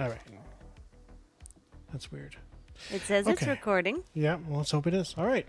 All right. That's weird. It says it's recording. Yeah, well, let's hope it is. All right.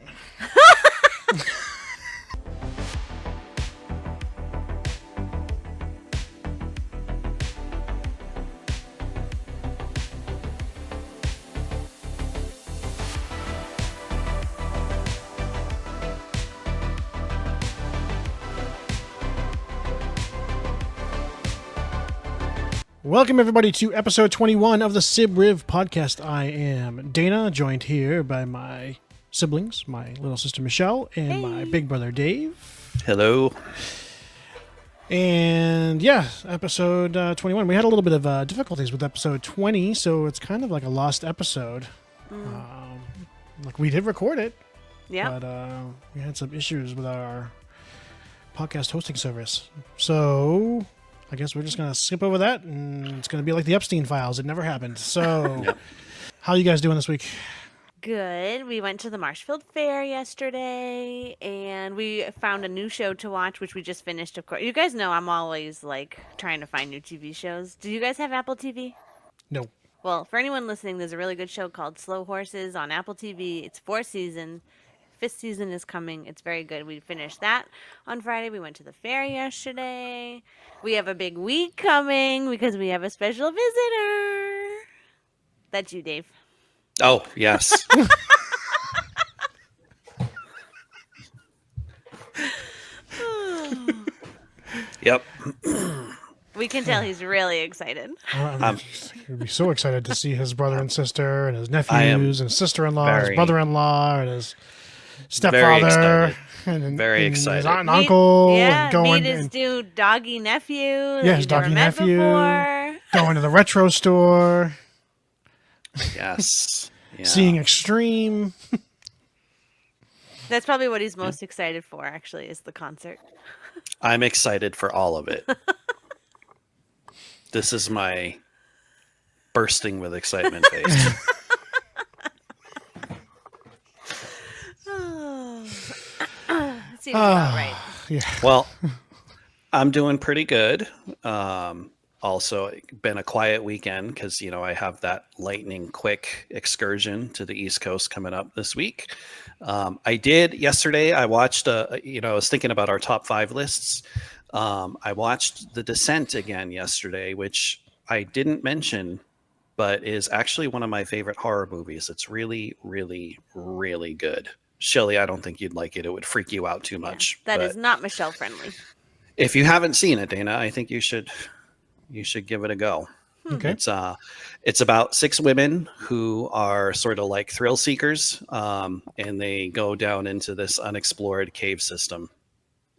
Welcome, everybody, to episode 21 of the Sib Riv podcast. I am Dana, joined here by my siblings, my little sister Michelle, and my big brother Dave. Hello. And yeah, episode 21. We had a little bit of difficulties with episode 20, so it's kind of like a lost episode. Like, we did record it, but we had some issues with our podcast hosting service. So I guess we're just going to skip over that, and it's going to be like the Epstein files. It never happened. So how are you guys doing this week? Good. We went to the Marshfield Fair yesterday, and we found a new show to watch, which we just finished, of course. You guys know I'm always, like, trying to find new TV shows. Do you guys have Apple TV? No. Well, for anyone listening, there's a really good show called Slow Horses on Apple TV. It's 4 seasons. 5th season is coming. It's very good. We finished that on Friday. We went to the fair yesterday. We have a big week coming because we have a special visitor. That's you, Dave. Oh, yes. Yep. We can tell he's really excited. He'd be so excited to see his brother and sister and his nephews and his sister-in-law, his brother-in-law, and his stepfather, and very excited. His aunt and uncle. Yeah, and going meet his new doggy nephew. Yeah, his doggy nephew. Going to the retro store. Yes. Yeah. Seeing Extreme. That's probably what he's most excited for, actually, is the concert. I'm excited for all of it. This is my bursting with excitement face. Seems about right. Yeah. Well, I'm doing pretty good. Also, been a quiet weekend because, I have that lightning quick excursion to the East Coast coming up this week. I did yesterday. I watched, I was thinking about our top 5 lists. I watched The Descent again yesterday, which I didn't mention, but is actually one of my favorite horror movies. It's really, really, really good. Shelly, I don't think you'd like it. It would freak you out too much. That is not Michelle friendly. If you haven't seen it, Dana, I think you should give it a go. Okay. It's about 6 women who are sort of like thrill seekers, and they go down into this unexplored cave system,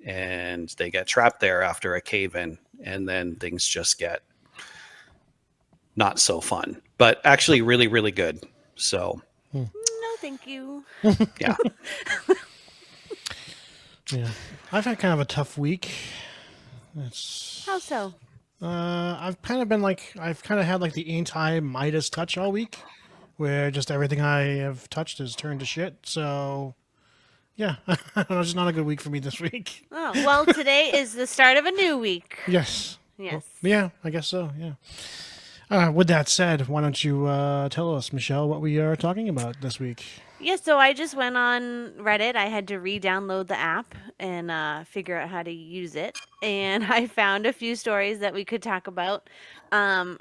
and they get trapped there after a cave-in, and then things just get not so fun, but actually really, really good. So no, thank you. Yeah. Yeah. I've had kind of a tough week. How so? I've kind of had like the anti-Midas touch all week, where just everything I have touched has turned to shit. So, yeah, it's just not a good week for me this week. Oh, well, today is the start of a new week. Yes. Yes. Well, yeah, I guess so, yeah. With that said, why don't you tell us, Michelle, what we are talking about this week? Yeah, so I just went on Reddit. I had to re-download the app and figure out how to use it. And I found a few stories that we could talk about. I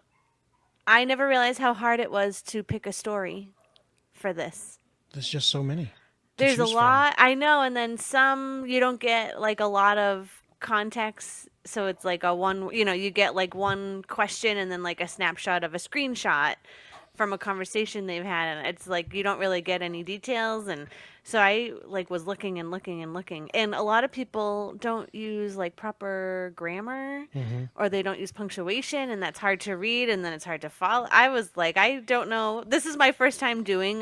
never realized how hard it was to pick a story for this. There's just so many. There's a lot. I know, and then some you don't get like a lot of context. So it's like you get like one question and then like a snapshot of a screenshot from a conversation they've had, and it's like you don't really get any details. And so I like was looking and looking and looking, and a lot of people don't use like proper grammar, or they don't use punctuation, and that's hard to read, and then it's hard to follow. I was like, I don't know, this is my first time doing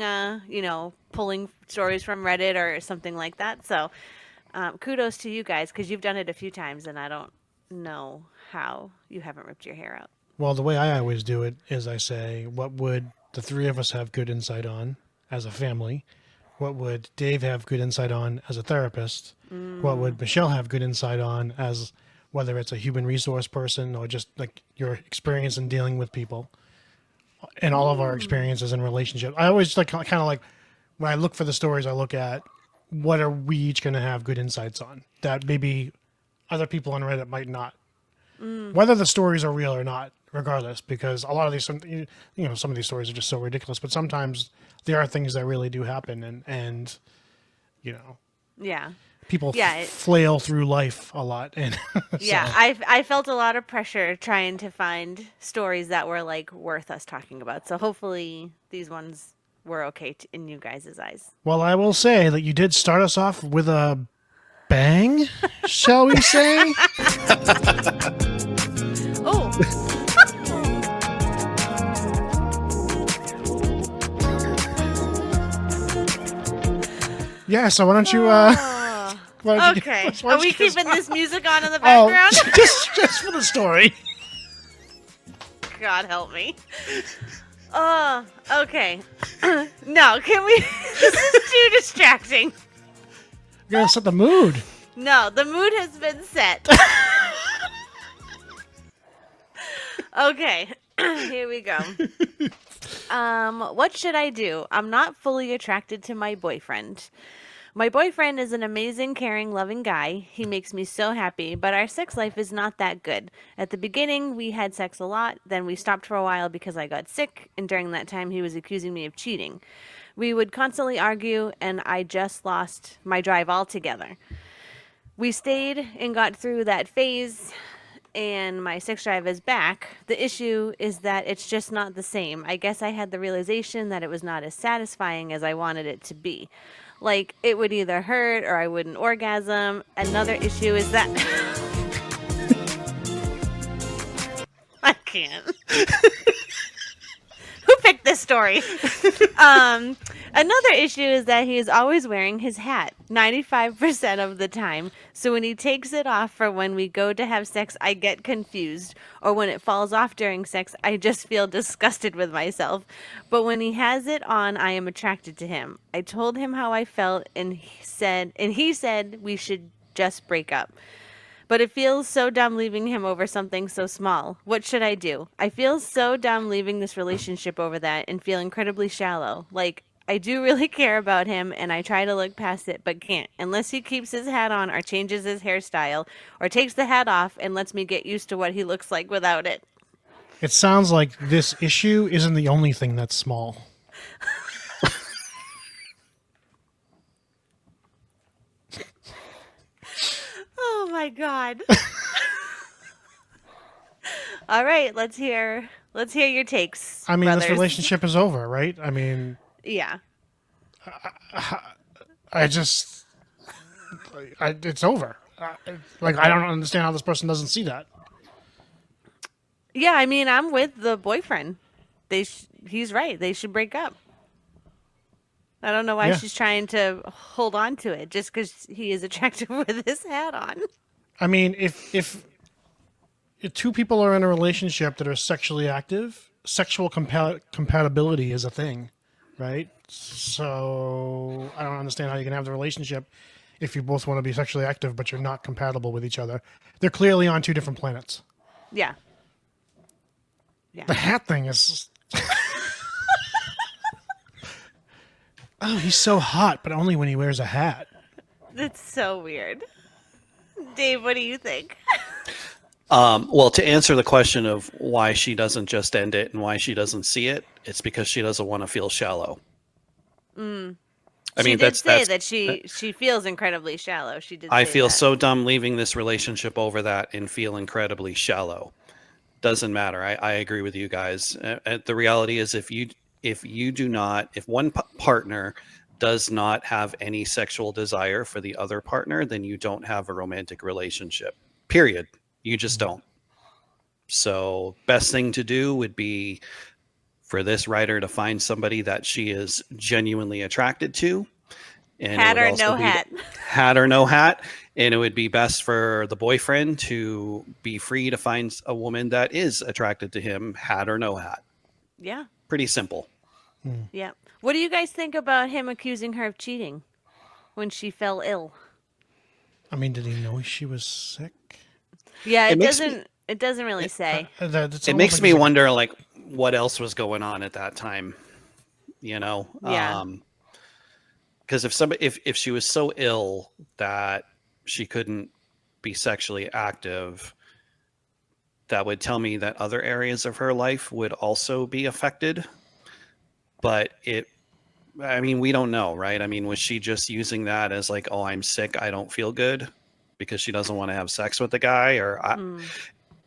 pulling stories from Reddit or something like that. So kudos to you guys, because you've done it a few times, and I don't know how you haven't ripped your hair out. Well, the way I always do it is I say, what would the 3 of us have good insight on as a family? What would Dave have good insight on as a therapist? What would Michelle have good insight on as whether it's a human resource person or just like your experience in dealing with people? in all of our experiences in relationships. I always like kind of like when I look for the stories, I look at what are we each going to have good insights on that maybe other people on Reddit might not. Whether the stories are real or not, regardless, because a lot of these, some of these stories are just so ridiculous. But sometimes there are things that really do happen, and Yeah. people Yeah, flail through life a lot, and yeah, so. I felt a lot of pressure trying to find stories that were like worth us talking about. So hopefully these ones were okay in you guys' eyes. Well, I will say that you did start us off with a bang, shall we say? Oh. Yeah, so why don't you Okay. Are we keeping this music on in the background? Oh, just for the story. God help me. Okay. No, can we? This is too distracting. You gotta set the mood. No, the mood has been set. Okay, here we go. What should I do? I'm not fully attracted to my boyfriend. My boyfriend is an amazing, caring, loving guy. He makes me so happy, but our sex life is not that good. At the beginning, we had sex a lot, then we stopped for a while because I got sick, and during that time, he was accusing me of cheating. We would constantly argue, and I just lost my drive altogether. We stayed and got through that phase, and my sex drive is back. The issue is that it's just not the same. I guess I had the realization that it was not as satisfying as I wanted it to be. Like, it would either hurt or I wouldn't orgasm. Another issue is that... I can't. Who picked this story? Another issue is that he is always wearing his hat 95% of the time. So when he takes it off for when we go to have sex, I get confused. Or when it falls off during sex, I just feel disgusted with myself. But when he has it on, I am attracted to him. I told him how I felt, and he said we should just break up. But it feels so dumb leaving him over something so small. What should I do? I feel so dumb leaving this relationship over that and feel incredibly shallow. Like, I do really care about him, and I try to look past it, but can't. Unless he keeps his hat on or changes his hairstyle or takes the hat off and lets me get used to what he looks like without it. It sounds like this issue isn't the only thing that's small. Oh my God. All right, let's hear your takes. I mean, brothers. This relationship is over, right? I mean, yeah. it's over. I don't understand how this person doesn't see that. Yeah, I mean, I'm with the boyfriend. He's right. They should break up. I don't know why she's trying to hold on to it just because he is attractive with his hat on. I mean, if two people are in a relationship that are sexually active, sexual compatibility is a thing, right? So I don't understand how you can have the relationship if you both want to be sexually active, but you're not compatible with each other. They're clearly on two different planets. Yeah. Yeah. The hat thing is... Oh, he's so hot, but only when he wears a hat. That's so weird. Dave, what do you think? Well, to answer the question of why she doesn't just end it and why she doesn't see it, it's because she doesn't want to feel shallow. I mean, that's that she feels incredibly shallow. She did. I say feel that. so dumb leaving this relationship over that and feel incredibly shallow. Doesn't matter. I agree with you guys. The reality is, if one partner does not have any sexual desire for the other partner, then you don't have a romantic relationship. Period. You just don't. So best thing to do would be for this writer to find somebody that she is genuinely attracted to. And hat or no hat. Hat or no hat. And it would be best for the boyfriend to be free to find a woman that is attracted to him, hat or no hat. Yeah. Pretty simple. Yeah. What do you guys think about him accusing her of cheating when she fell ill? I mean, did he know she was sick? Yeah, it doesn't really say. It makes me wonder, like, what else was going on at that time, you know? Yeah. Because if she was so ill that she couldn't be sexually active, that would tell me that other areas of her life would also be affected. But I mean, we don't know, right? I mean, was she just using that as like, oh, I'm sick, I don't feel good, because she doesn't want to have sex with the guy? Or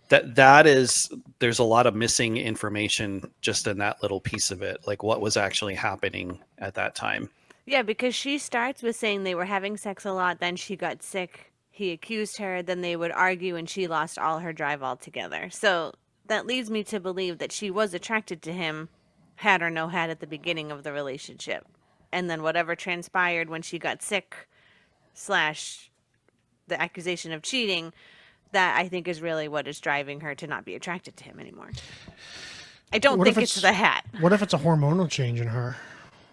there's a lot of missing information just in that little piece of it, like what was actually happening at that time. Yeah, because she starts with saying they were having sex a lot, then she got sick. He accused her, then they would argue, and she lost all her drive altogether. So that leads me to believe that she was attracted to him, had or no had, at the beginning of the relationship. And then whatever transpired when she got sick, slash the accusation of cheating, that I think is really what is driving her to not be attracted to him anymore. I don't think it's the hat. What if it's a hormonal change in her?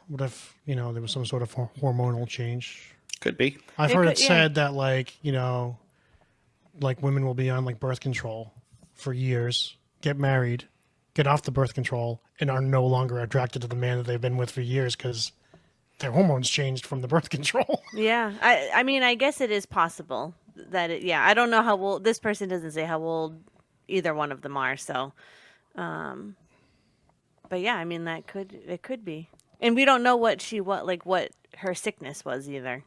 What if, there was some sort of hormonal change? Could be. I've heard it said that, like, like women will be on like birth control for years, get married, get off the birth control, and are no longer attracted to the man that they've been with for years because their hormones changed from the birth control. Yeah. I mean, I guess it is possible that I don't know how old, this person doesn't say how old either one of them are. So, but yeah, I mean, it could be. And we don't know what her sickness was either,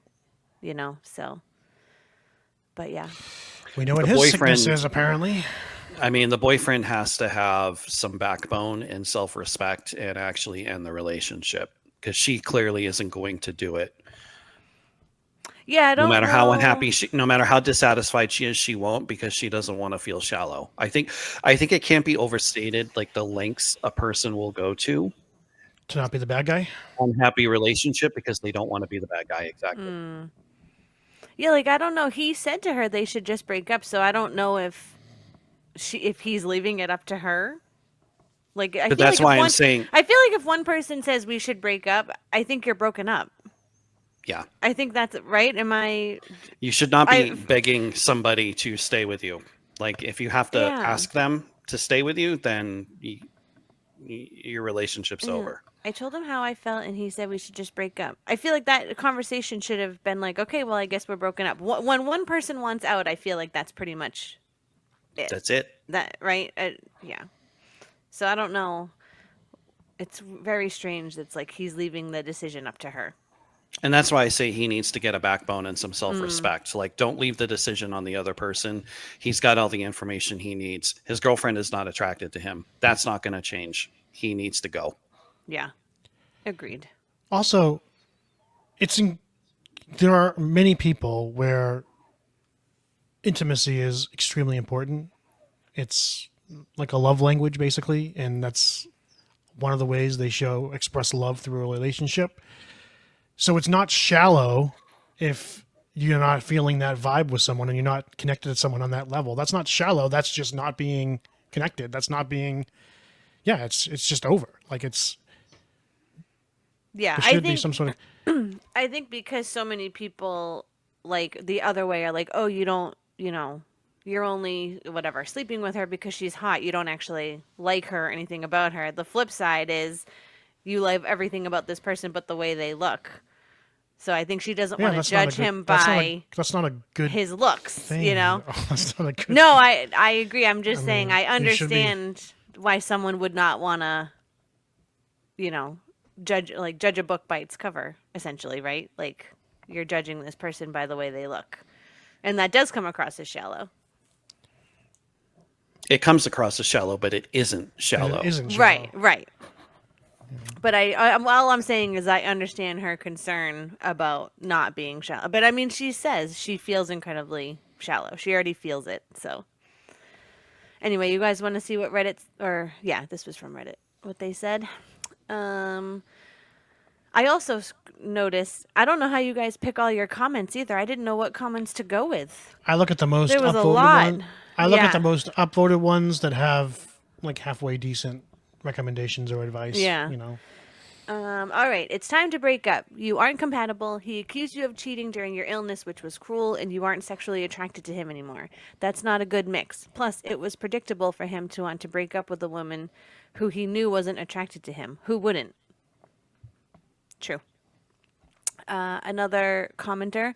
so. But yeah. We know what his sickness is, apparently. I mean, the boyfriend has to have some backbone and self-respect and actually end the relationship, because she clearly isn't going to do it. Yeah, I don't know. No matter how unhappy no matter how dissatisfied she is, she won't, because she doesn't want to feel shallow. I think it can't be overstated, like the lengths a person will go to not be the bad guy. Unhappy relationship because they don't want to be the bad guy. Exactly. Yeah, like I don't know. He said to her they should just break up, so I don't know if he's leaving it up to her. Like, but that's why I'm saying. I feel like if one person says we should break up, I think you're broken up. Yeah. I think that's right. Am I? You should not be begging somebody to stay with you. Like, if you have to ask them to stay with you, then your relationship's over. I told him how I felt, and he said we should just break up. I feel like that conversation should have been like, okay, well, I guess we're broken up. When one person wants out, I feel like that's pretty much it. That's it. That right? Yeah. So I don't know. It's very strange. It's like he's leaving the decision up to her. And that's why I say he needs to get a backbone and some self-respect. Like, don't leave the decision on the other person. He's got all the information he needs. His girlfriend is not attracted to him. That's not going to change. He needs to go. Yeah. Agreed. Also, there are many people where intimacy is extremely important. It's like a love language, basically, and that's one of the ways they express love through a relationship. So it's not shallow if you're not feeling that vibe with someone and you're not connected to someone on that level. That's not shallow. That's just not being connected. That's not being. Yeah, it's just over. Like it's. Yeah, there should be some sort of. I think because so many people like the other way are like, oh, you don't, you're only whatever sleeping with her because she's hot. You don't actually like her or anything about her. The flip side is you love everything about this person but the way they look. So I think she doesn't want to judge him by that's not a good his looks, thing. That's not a good No, I agree. I'm just saying I understand why someone would not want to judge a book by its cover, essentially, right? Like you're judging this person by the way they look. And that does come across as shallow. It comes across as shallow, but it isn't shallow. It isn't shallow. Right. But all I'm saying is I understand her concern about not being shallow. But I mean, she says she feels incredibly shallow. She already feels it. So anyway, you guys want to see what this was from Reddit, what they said. I also noticed, I don't know how you guys pick all your comments either. I didn't know what comments to go with. I look at the most there was upvoted a lot. I look at the most upvoted ones that have like halfway decent recommendations or advice. Yeah. All right, it's time to break up. You aren't compatible. He accused you of cheating during your illness, which was cruel, and you aren't sexually attracted to him anymore. That's not a good mix. Plus, it was predictable for him to want to break up with a woman who he knew wasn't attracted to him. Who wouldn't? True. Another commenter.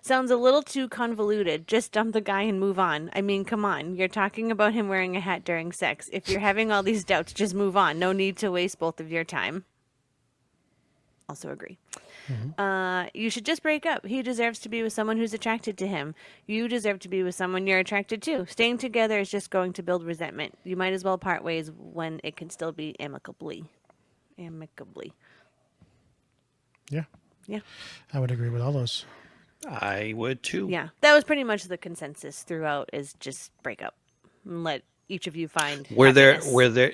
Sounds a little too convoluted. Just dump the guy and move on. I mean, come on. You're talking about him wearing a hat during sex. If you're having all these doubts, just move on. No need to waste both of your time. Also agree. You should just break up. He deserves to be with someone who's attracted to him. You deserve to be with someone you're attracted to. Staying together is just going to build resentment. You might as well part ways when it can still be amicably. Amicably. Yeah. Yeah. I would agree with all those. I would too. Yeah. That was pretty much the consensus throughout, is just break up. And let each of you find happiness.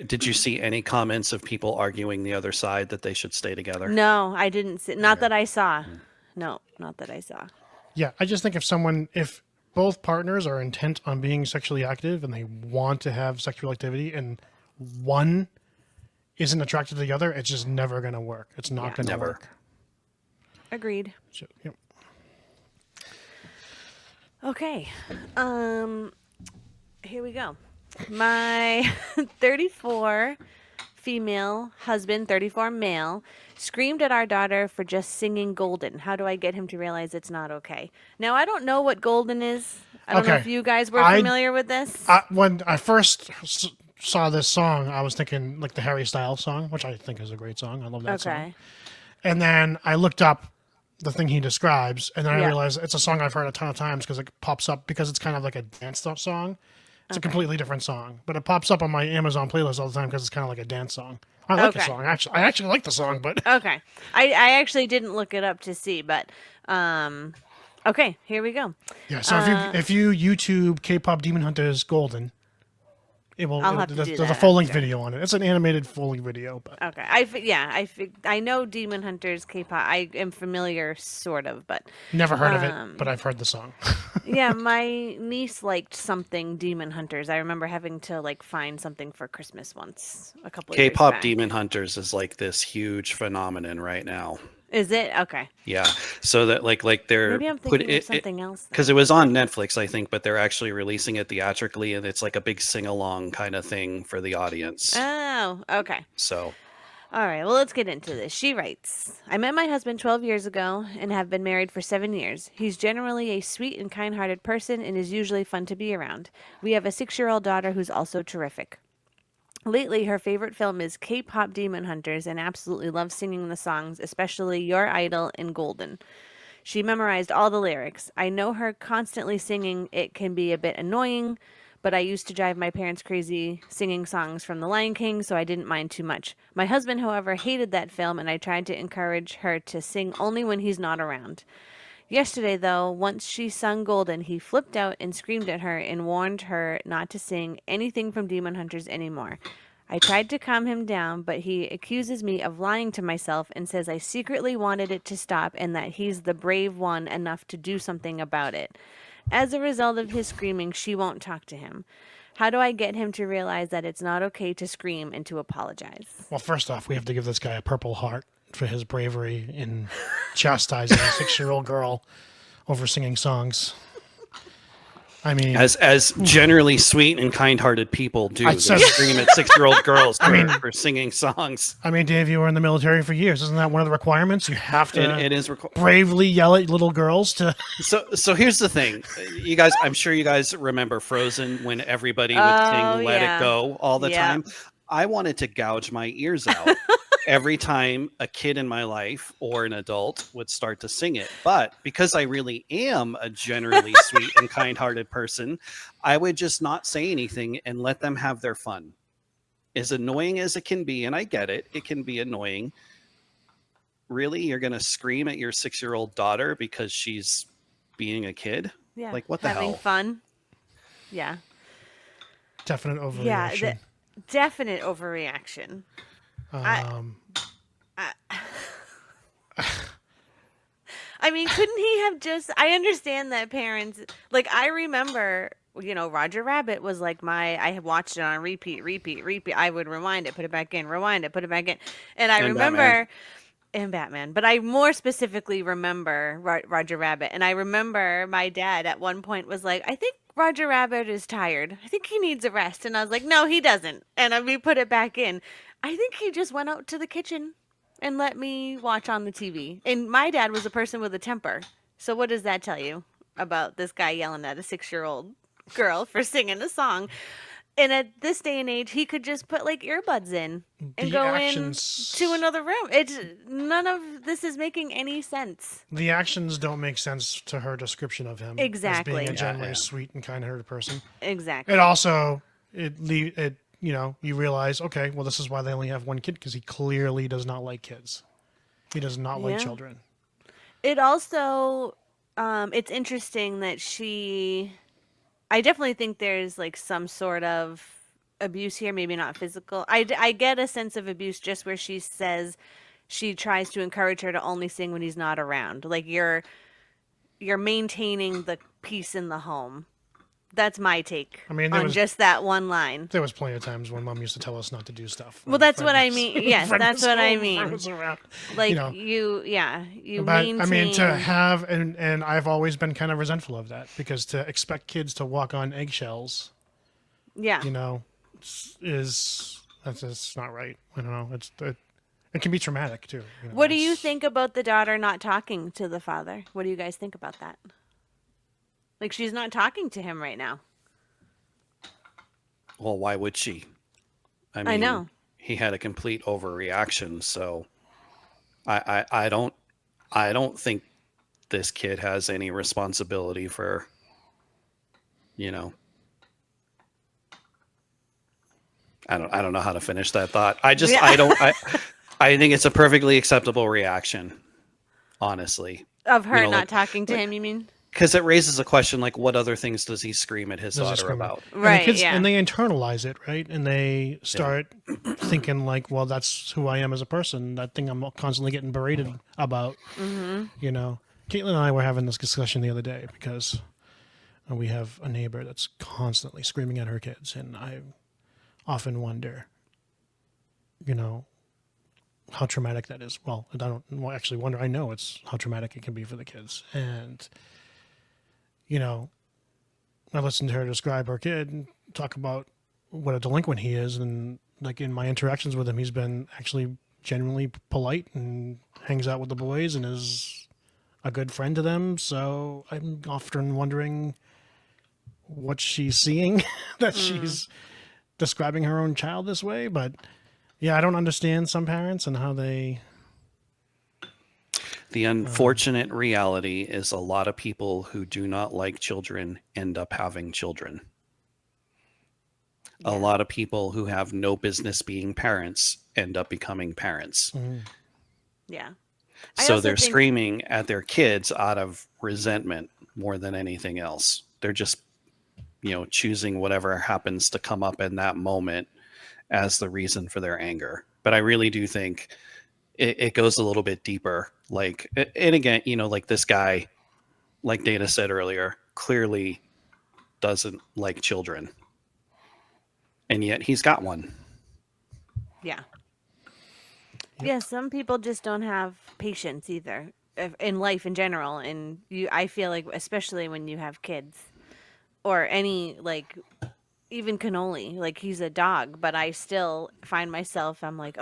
Did you see any comments of people arguing the other side that they should stay together? No, I didn't see. Not that I saw. No, not that I saw. Yeah, I just think if both partners are intent on being sexually active and they want to have sexual activity and one isn't attracted to the other, it's just never going to work. It's not going to work. Agreed. So, yep. Okay. Here we go. My 34 female husband, 34 male, screamed at our daughter for just singing Golden. How do I get him to realize it's not okay? Now, I don't know what Golden is. I don't know if you guys were familiar with this. When I first saw this song, I was thinking like the Harry Styles song, which I think is a great song. I love that song. And then I looked up the thing he describes, and then I realized it's a song I've heard a ton of times because it pops up because it's kind of like a dance song. It's a completely different song, but it pops up on my Amazon playlist all the time because it's kind of like a dance song. I like the song. I actually like the song, but okay. I actually didn't look it up to see, but okay, here we go. Yeah, so if you YouTube K-pop Demon Hunters Golden, there's a full length video on it. It's an animated full length video, but okay. I know Demon Hunters K-pop. I am familiar, sort of, but never heard of it. But I've heard the song. Yeah, my niece liked something Demon Hunters. I remember having to find something for Christmas once a couple of years back. K-pop Demon Hunters is like this huge phenomenon right now. Is it? Okay. Yeah. So that like they're maybe I'm thinking of something else. Because it was on Netflix, I think, but they're actually releasing it theatrically, and it's like a big sing-along kind of thing for the audience. Oh, okay. So. All right. Well, let's get into this. She writes, I met my husband 12 years ago and have been married for 7 years. He's generally a sweet and kind-hearted person and is usually fun to be around. We have a 6-year-old daughter who's also terrific. Lately, her favorite film is K-pop Demon Hunters and absolutely loves singing the songs, especially Your Idol and Golden. She memorized all the lyrics. I know her constantly singing. It can be a bit annoying, but I used to drive my parents crazy singing songs from The Lion King, so I didn't mind too much. My husband, however, hated that film, and I tried to encourage her to sing only when he's not around. Yesterday, though, once she sung Golden, he flipped out and screamed at her and warned her not to sing anything from Demon Hunters anymore. I tried to calm him down, but he accuses me of lying to myself and says I secretly wanted it to stop and that he's the brave one enough to do something about it. As a result of his screaming, she won't talk to him. How do I get him to realize that it's not okay to scream and to apologize? Well, first off, we have to give this guy a Purple Heart for his bravery in chastising a 6-year-old girl over singing songs. I mean, as generally sweet and kind-hearted people do, they scream at 6-year-old girls for singing songs. I mean, Dave, you were in the military for years. Isn't that one of the requirements? You have to it is bravely yell at little girls to. So here's the thing, you guys. I'm sure you guys remember Frozen when everybody would sing "Let It Go" all the time. I wanted to gouge my ears out every time a kid in my life or an adult would start to sing it. But because I really am a generally sweet and kind-hearted person, I would just not say anything and let them have their fun. As annoying as it can be, and I get it, it can be annoying. Really? You're going to scream at your 6-year-old daughter because she's being a kid? Yeah. Like, what the hell? Having fun? Yeah. Definite overreaction. Yeah, definite overreaction. I mean, couldn't he have just... I understand that parents... I remember Roger Rabbit was like I had watched it on repeat, repeat, repeat. I would rewind it, put it back in, rewind it, put it back in. And I And remember, and Batman, but I more specifically remember Roger Rabbit. And I remember my dad at one point was like, I think Roger Rabbit is tired. I think he needs a rest. And I was like, no, he doesn't. And we put it back in. I think he just went out to the kitchen and let me watch on the TV. And my dad was a person with a temper. So what does that tell you about this guy yelling at a 6-year-old girl for singing a song? And at this day and age, he could just put like earbuds in and go in to another room. It's none of this is making any sense. The actions don't make sense to her description of him exactly as being a generally sweet and kind-hearted person. Exactly. It also you realize, okay, well, this is why they only have one kid, because he clearly does not like kids. He does not like children. It also, it's interesting that I definitely think there's like some sort of abuse here, maybe not physical. I get a sense of abuse just where she says she tries to encourage her to only sing when he's not around. Like you're maintaining the peace in the home. That's my take on just that one line. There was plenty of times when Mom used to tell us not to do stuff. Well, that's what I mean. Yes, that's what I mean. Like you maintain. I mean, to have, and I've always been kind of resentful of that, because to expect kids to walk on eggshells, that's just not right. I don't know. It can be traumatic too. What do you think about the daughter not talking to the father? What do you guys think about that? Like, she's not talking to him right now. Well, why would she? I know. He had a complete overreaction, so I don't think this kid has any responsibility for, I don't know how to finish that thought. I think it's a perfectly acceptable reaction, honestly. Of her not talking to him, you mean? Because it raises a question, like, what other things does he scream at his daughter about? Right, and they internalize it, right? And they start thinking, like, well, that's who I am as a person. That thing I'm constantly getting berated about. Mm-hmm. Caitlin and I were having this discussion the other day, because we have a neighbor that's constantly screaming at her kids. And I often wonder, how traumatic that is. Well, I don't actually wonder. I know it's how traumatic it can be for the kids. And I listened to her describe her kid and talk about what a delinquent he is. And like in my interactions with him, he's been actually genuinely polite and hangs out with the boys and is a good friend to them. So I'm often wondering what she's seeing that she's describing her own child this way. But yeah, I don't understand some parents and how they... The unfortunate reality is a lot of people who do not like children end up having children. Yeah. A lot of people who have no business being parents end up becoming parents. Mm. Yeah. So they're screaming at their kids out of resentment more than anything else. They're just, choosing whatever happens to come up in that moment as the reason for their anger. But I really do think it goes a little bit deeper. Like, and again, like this guy, like Dana said earlier, clearly doesn't like children. And yet he's got one. Yeah. Yeah, some people just don't have patience either in life in general. And I feel like, especially when you have kids or any, like, even cannoli, like he's a dog, but I still find myself, I'm like,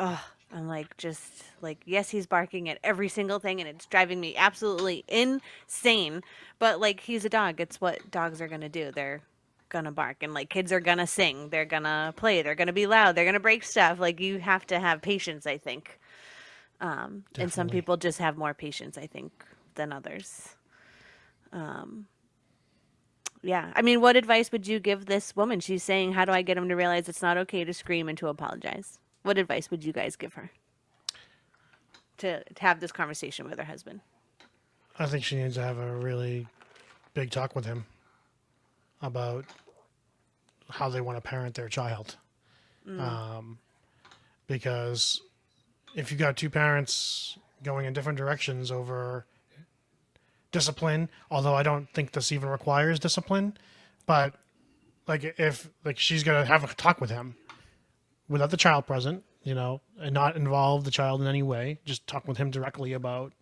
just like, yes, he's barking at every single thing and it's driving me absolutely insane. But like, he's a dog. It's what dogs are going to do. They're going to bark, and like kids are going to sing. They're going to play. They're going to be loud. They're going to break stuff. Like, you have to have patience, I think. And some people just have more patience, I think, than others. Yeah. I mean, what advice would you give this woman? She's saying, how do I get him to realize it's not okay to scream and to apologize? What advice would you guys give her to have this conversation with her husband? I think she needs to have a really big talk with him about how they want to parent their child. Because if you got two parents going in different directions over discipline, although I don't think this even requires discipline, but like if like she's gonna have a talk with him without the child present, and not involve the child in any way, just talk with him directly about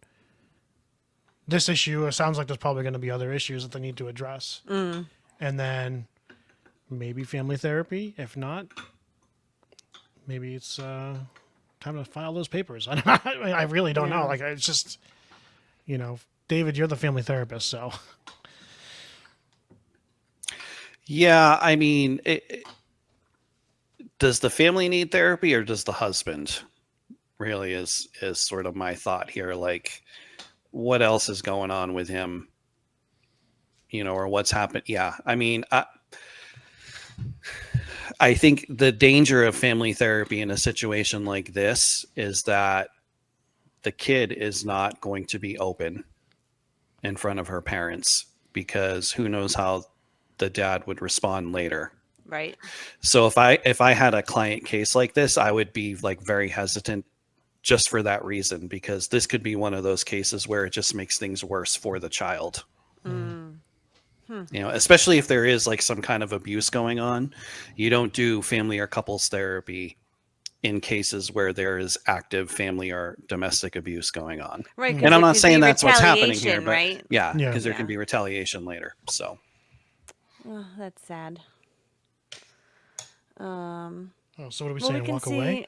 this issue. It sounds like there's probably going to be other issues that they need to address. And then maybe family therapy. If not, maybe it's time to file those papers. I really don't know. Like, it's just, David, you're the family therapist, so. Yeah, I mean, does the family need therapy or does the husband? Really is sort of my thought here. Like, what else is going on with him? Or what's happened? Yeah, I mean, I think the danger of family therapy in a situation like this is that the kid is not going to be open in front of her parents, because who knows how the dad would respond later. Right. So if I had a client case like this, I would be like very hesitant just for that reason, because this could be one of those cases where it just makes things worse for the child. Especially if there is like some kind of abuse going on. You don't do family or couples therapy in cases where there is active family or domestic abuse going on. Right. And I'm not saying that's what's happening here, but right? because there can be retaliation later. So. Oh, that's sad. So what are we saying? Walk away?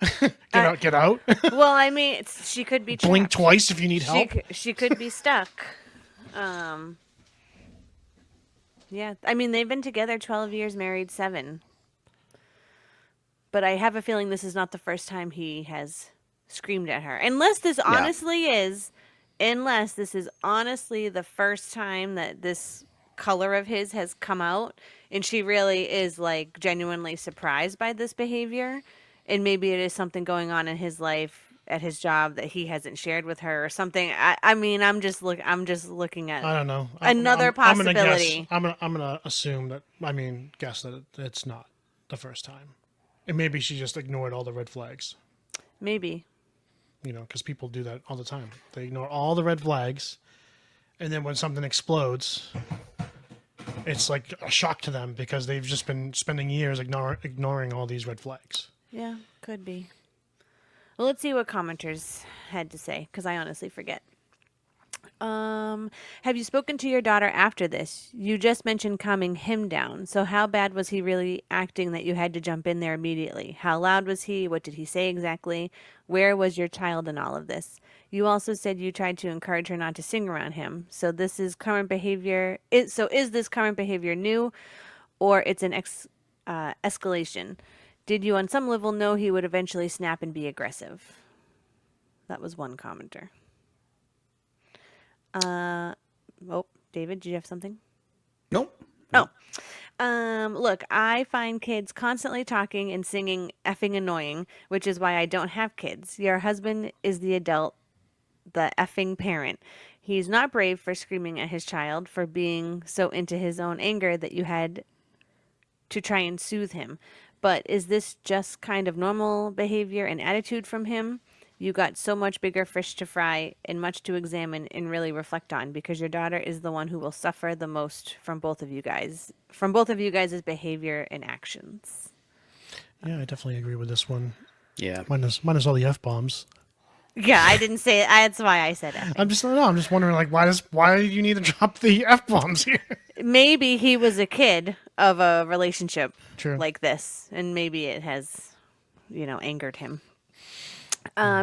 Get out? Well, I mean, she could be Blink trapped. twice if you need help. She could be stuck. Yeah, I mean, they've been together 12 years, married 7. But I have a feeling this is not the first time he has screamed at her. Unless this honestly is the first time that this color of his has come out, and she really is like genuinely surprised by this behavior, and maybe it is something going on in his life at his job that he hasn't shared with her or something. I mean, I'm just looking at, I don't know, another possibility. I'm gonna assume that, guess that it's not the first time, and maybe she just ignored all the red flags. Maybe. Because people do that all the time. They ignore all the red flags, and then when something explodes, it's like a shock to them because they've just been spending years ignoring all these red flags. Yeah, could be. Well, let's see what commenters had to say, because I honestly forget. Have you spoken to your daughter after this? You just mentioned calming him down. So how bad was he really acting that you had to jump in there immediately? How loud was he? What did he say exactly? Where was your child in all of this? You also said you tried to encourage her not to sing around him. So this is current behavior. Is this current behavior new, or it's an escalation? Did you on some level know he would eventually snap and be aggressive? That was one commenter. David, did you have something? Nope. Oh. Look, I find kids constantly talking and singing effing annoying, which is why I don't have kids. Your husband is the adult, the effing parent. He's not brave for screaming at his child, for being so into his own anger that you had to try and soothe him. But is this just kind of normal behavior and attitude from him? You got so much bigger fish to fry and much to examine and really reflect on, because your daughter is the one who will suffer the most from both of you guys' behavior and actions. Yeah, I definitely agree with this one. Yeah. Minus all the F-bombs. Yeah, I didn't say it. That's why I said it. I'm just wondering, like, why do you need to drop the F-bombs here? Maybe he was a kid of a relationship True. like this, and maybe it has, angered him.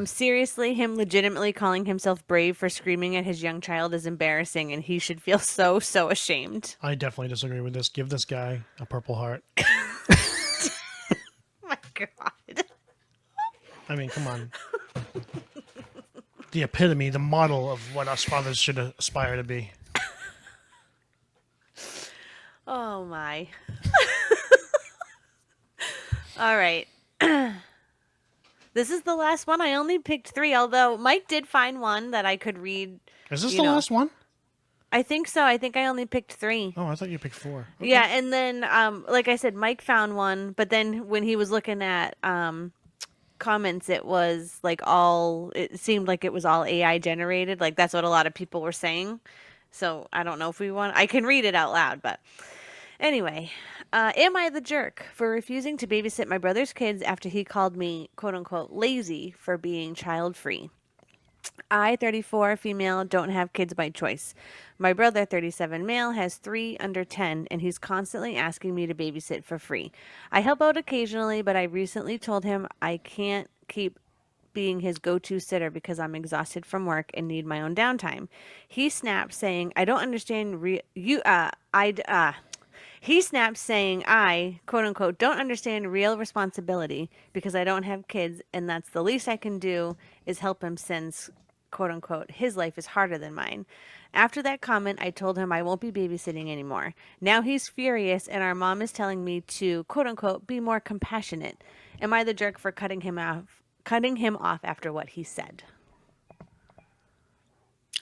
Seriously, him legitimately calling himself brave for screaming at his young child is embarrassing, and he should feel so ashamed. I definitely disagree with this. Give this guy a Purple Heart. My God. I mean, come on. The epitome, the model of what us fathers should aspire to be. Oh, my. All right. This is the last one. I only picked 3, although Mike did find one that I could read. Is this the last one? I think so. I think I only picked 3. Oh, I thought you picked 4. Okay. Yeah, and then, like I said, Mike found one, but then when he was looking at comments, it was like it seemed like it was all AI generated. Like, that's what a lot of people were saying. So I don't know if I can read it out loud, but Anyway, am I the jerk for refusing to babysit my brother's kids after he called me, quote unquote, lazy for being child free? I, 34, female, don't have kids by choice. My brother, 37, male, has 3 under 10, and he's constantly asking me to babysit for free. I help out occasionally, but I recently told him I can't keep being his go-to sitter because I'm exhausted from work and need my own downtime. He snapped saying, "I don't understand he snaps saying I, quote unquote, don't understand real responsibility because I don't have kids, and that's the least I can do is help him since, quote unquote, his life is harder than mine. After that comment, I told him I won't be babysitting anymore. Now he's furious, and our mom is telling me to, quote unquote, be more compassionate. Am I the jerk for cutting him off? Cutting him off after what he said?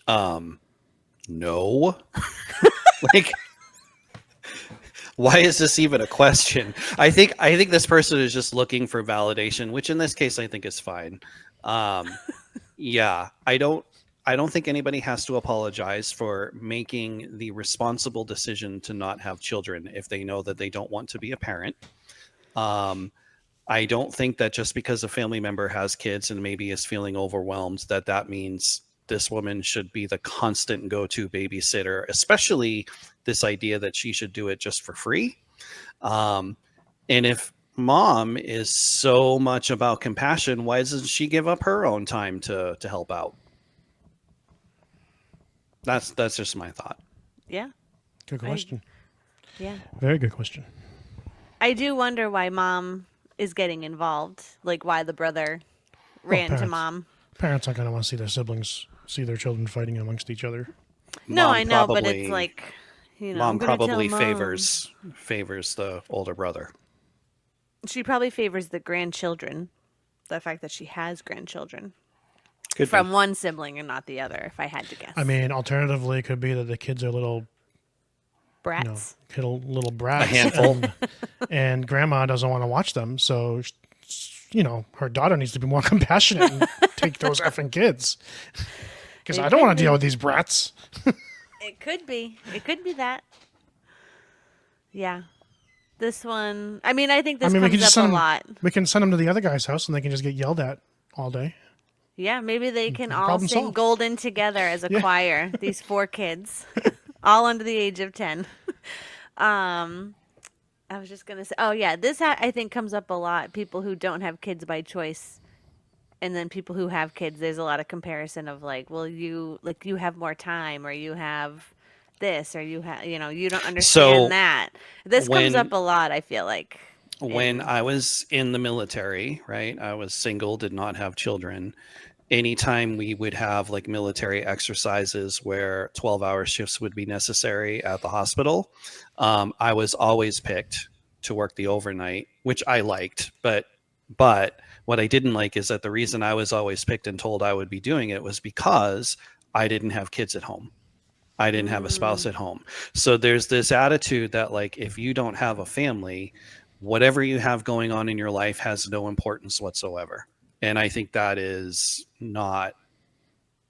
No. Like, why is this even a question? I think this person is just looking for validation, which in this case I think is fine. Yeah, I don't think anybody has to apologize for making the responsible decision to not have children if they know that they don't want to be a parent. I don't think that just because a family member has kids and maybe is feeling overwhelmed, that means this woman should be the constant go-to babysitter, especially this idea that she should do it just for free. And if mom is so much about compassion, why doesn't she give up her own time to help out? That's just my thought. Yeah. Good question. Yeah. Very good question. I do wonder why mom is getting involved, like why the brother ran to mom. Parents aren't going to want to see their siblings, see their children fighting amongst each other. No, I know, but it's like, you know, mom probably favors the older brother. She probably favors the grandchildren, the fact that she has grandchildren. Could from be. one sibling and not the other, if I had to guess. I mean, alternatively, it could be that the kids are little brats. Little brats. A handful. And grandma doesn't want to watch them, so her daughter needs to be more compassionate and take those effing kids. Because I don't want to deal with these brats. It could be. It could be that. Yeah. This one, I mean, I think this comes up a lot. We can send them to the other guy's house and they can just get yelled at all day. Yeah, maybe they can all sing solved. Golden together as a choir. These 4 kids, all under the age of 10. I was just going to say, this I think comes up a lot. People who don't have kids by choice, and then people who have kids, there's a lot of comparison of like, well, you have more time, or you have this, or you have, you don't understand that. This comes up a lot, I feel like. When I was in the military, right, I was single, did not have children. Anytime we would have like military exercises where 12-hour shifts would be necessary at the hospital, I was always picked to work the overnight, which I liked. But what I didn't like is that the reason I was always picked and told I would be doing it was because I didn't have kids at home. I didn't have a spouse at home. So there's this attitude that like, if you don't have a family, whatever you have going on in your life has no importance whatsoever. And I think that is not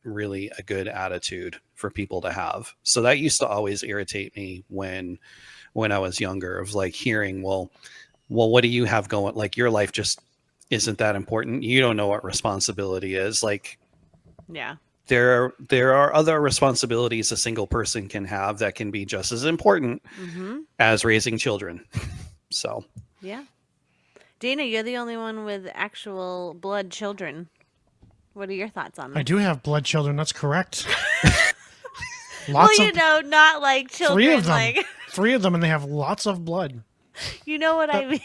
really a good attitude for people to have. So that used to always irritate me when I was younger, of like hearing, well, what do you have going? Like, your life just isn't that important. You don't know what responsibility is. Like, yeah, there are other responsibilities a single person can have that can be just as important as raising children. So, yeah. Dana, you're the only one with actual blood children. What are your thoughts on that? I do have blood children. That's correct. Not like children. 3 of them. Like 3 of them, and they have lots of blood. You know what I mean?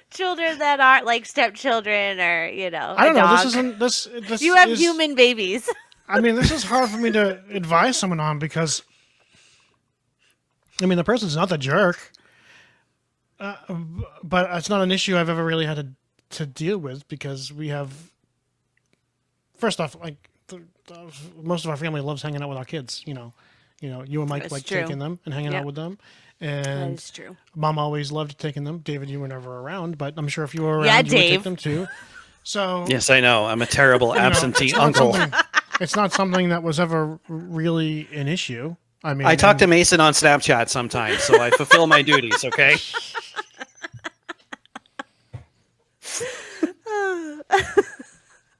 Children that aren't like stepchildren, or I don't know. dog. This isn't this. You have human babies. I mean, this is hard for me to advise someone on because, I mean, the person's not the jerk. But it's not an issue I've ever really had to deal with because we have, first off, like most of our family loves hanging out with our kids. You and Mike That's like true. taking them and hanging out with them. And that is true. Mom always loved taking them. David, you were never around, but I'm sure if you were around, you would take them too. So yes, I know. I'm a terrible absentee uncle. It's not something that was ever really an issue. I mean, I talk to Mason on Snapchat sometimes, so I fulfill my duties. Okay.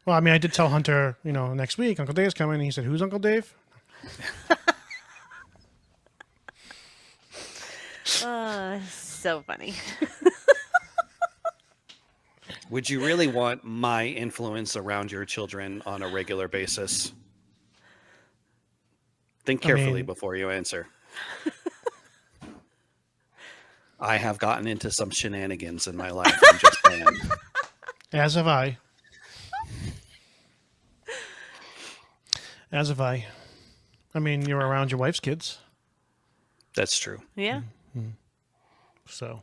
Well, I mean, I did tell Hunter, next week Uncle Dave's coming. And he said, "Who's Uncle Dave?" So funny. Would you really want my influence around your children on a regular basis? Think carefully before you answer. I have gotten into some shenanigans in my life. I'm just saying. As have I. As have I. I mean, you're around your wife's kids. That's true. Yeah. Mm-hmm. So.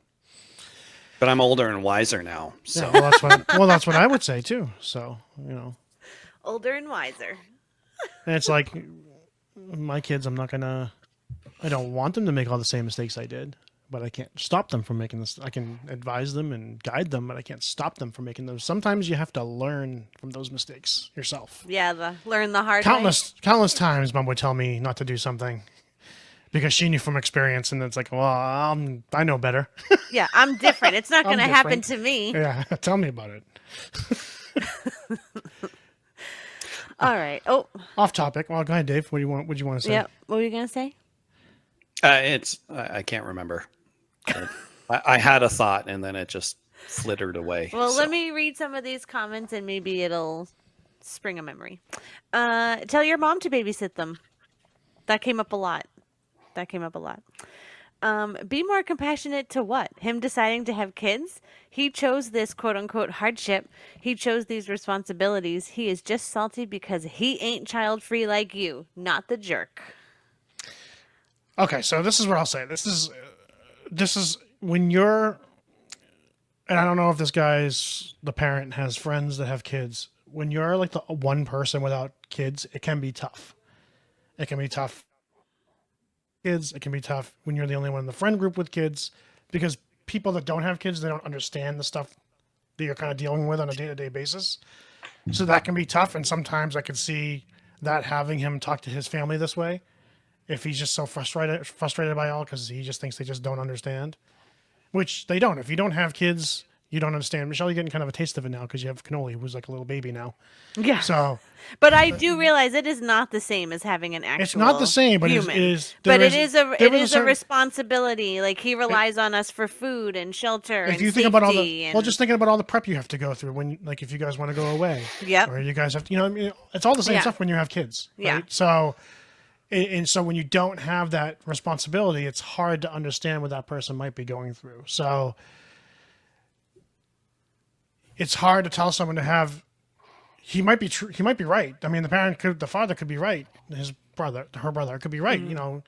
But I'm older and wiser now. So. Yeah, that's what I would say too. So, Older and wiser. And it's like my kids, I don't want them to make all the same mistakes I did, but I can't stop them from making this. I can advise them and guide them, but I can't stop them from making those. Sometimes you have to learn from those mistakes yourself. Yeah, learn the hard way. Countless times Mom would tell me not to do something because she knew from experience, and it's like, well, I know better. Yeah, I'm different. It's not going to happen to me. Yeah, tell me about it. All right. Oh, off topic. Well, go ahead, Dave. What do you want to say? Yeah. What were you going to say? I can't remember. I had a thought and then it just flittered away. Well, let me read some of these comments and maybe it'll spring a memory. Tell your mom to babysit them. That came up a lot. Be more compassionate to what? Him deciding to have kids? He chose this quote-unquote hardship. He chose these responsibilities. He is just salty because he ain't child-free like you, not the jerk. Okay, so this is what I'll say. This is when you're, and I don't know if the parent has friends that have kids. When you're like the one person without kids, it can be tough. It can be tough. Kids, it can be tough when you're the only one in the friend group with kids, because people that don't have kids, they don't understand the stuff that you're kind of dealing with on a day-to-day basis. So that can be tough, and sometimes I could see that having him talk to his family this way, if he's just so frustrated by all because he just thinks they just don't understand, which they don't. If you don't have kids, you don't understand. Michelle, you're getting kind of a taste of it now because you have Cannoli, who's like a little baby now. Yeah. So, but I do realize it is not the same as having an actual. It's not the same, but human. it is. But it is a responsibility. Like he relies on us for food and shelter. If you think about just thinking about all the prep you have to go through when, like, if you guys want to go away, or you guys have to, it's all the same stuff when you have kids. Right? Yeah. So. And so when you don't have that responsibility, it's hard to understand what that person might be going through. So it's hard to tell someone to have. He might be true. He might be right. I mean, the father could be right. Her brother could be right. Mm-hmm.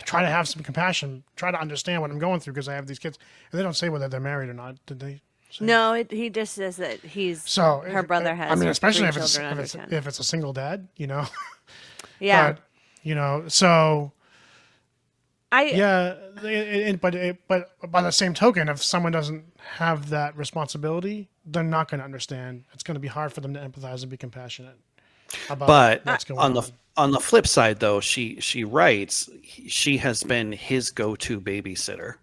Try to have some compassion. Try to understand what I'm going through because I have these kids. And they don't say whether they're married or not. Did they? No, he just says that her brother has. I mean, especially if it's a single dad. Yeah. But, so but by the same token, if someone doesn't have that responsibility, they're not going to understand. It's going to be hard for them to empathize and be compassionate about what's going on. On the flip side, though, she writes she has been his go-to babysitter.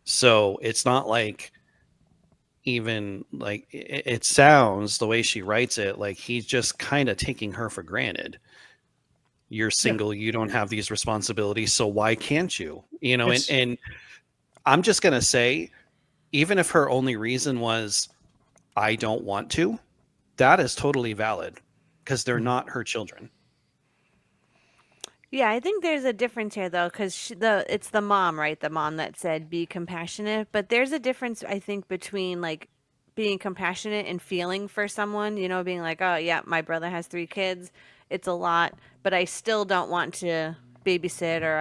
So it's not like even like it sounds the way she writes it like he's just kind of taking her for granted. You're single, you don't have these responsibilities, so why can't you? And I'm just going to say, even if her only reason was, I don't want to, that is totally valid because they're not her children. Yeah, I think there's a difference here, though, because it's the mom, right? The mom that said, be compassionate. But there's a difference, I think, between, like, being compassionate and feeling for someone, being like, oh, yeah, my brother has 3 kids. It's a lot, but I still don't want to babysit or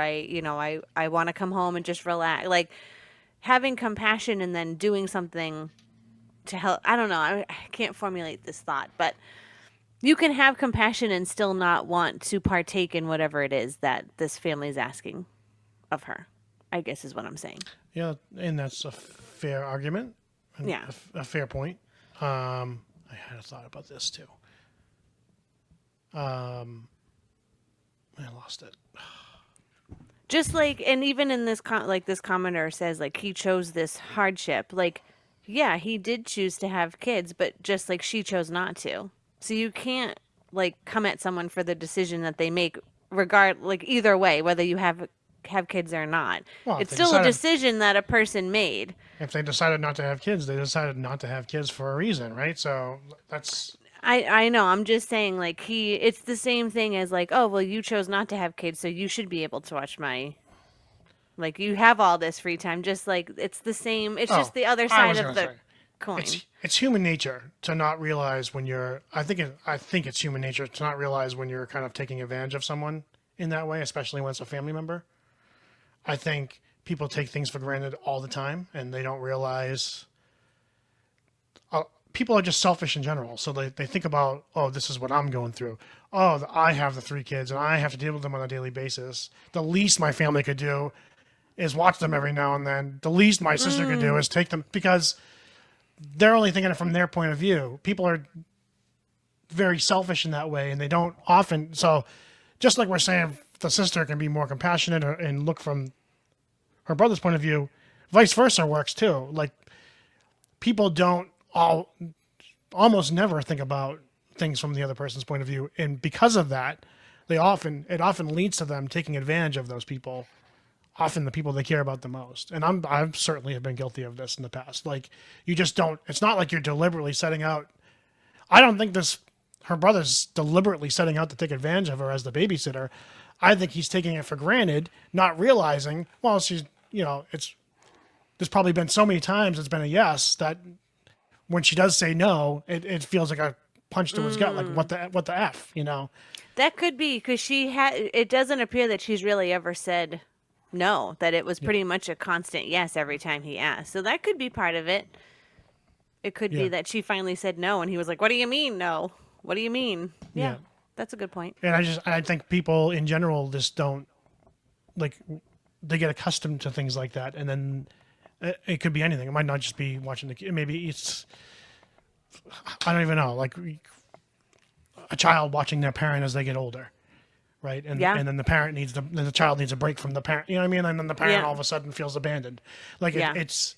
I want to come home and just relax. Like having compassion and then doing something to help. I don't know. I can't formulate this thought, but you can have compassion and still not want to partake in whatever it is that this family is asking of her, I guess is what I'm saying. Yeah. And that's a fair argument. Yeah. A fair point. I had a thought about this too. I lost it. Just like, and even in this like this commenter says like he chose this hardship. Like, yeah, he did choose to have kids, but just like she chose not to. So you can't like come at someone for the decision that they make, regard like either way, whether you have kids or not. Well, It's still a decision that a person made. If they decided not to have kids, they decided not to have kids for a reason, right? So that's. I know. I'm just saying, like it's the same thing as like, oh well, you chose not to have kids, so you should be able to watch my. Like you have all this free time, just like it's the same. It's just the other side of the coin. It's human nature to not realize when you're. I think it's human nature to not realize when you're kind of taking advantage of someone in that way, especially when it's a family member. I think people take things for granted all the time, and they don't realize. People are just selfish in general, so they think about, oh, this is what I'm going through. Oh, I have the 3 kids, and I have to deal with them on a daily basis. The least my family could do is watch them every now and then. The least my sister could do is take them, because they're only thinking it from their point of view. People are very selfish in that way, and they don't often. So just like we're saying, the sister can be more compassionate and look from her brother's point of view, vice versa works too. Like, people don't almost never think about things from the other person's point of view, and because of that, it often leads to them taking advantage of those people, often the people they care about the most. And I've certainly have been guilty of this in the past. Like, you just don't. It's not like you're deliberately setting out. I don't think her brother's deliberately setting out to take advantage of her as the babysitter. I think he's taking it for granted, not realizing. Well, she's there's probably been so many times it's been a yes that when she does say no, it feels like a punch to his gut. Like, what the F, That could be because it doesn't appear that she's really ever said no, that it was pretty much a constant yes every time he asked. So that could be part of it. It could be that she finally said no and he was like, what do you mean no? What do you mean? Yeah. That's a good point. And I think people in general just don't, like, they get accustomed to things like that, and then it could be anything. It might not just be watching the kid. Maybe it's, I don't even know, like a child watching their parent as they get older, right? And then the child needs a break from the parent. You know what I mean? And then the parent all of a sudden feels abandoned. Like, it's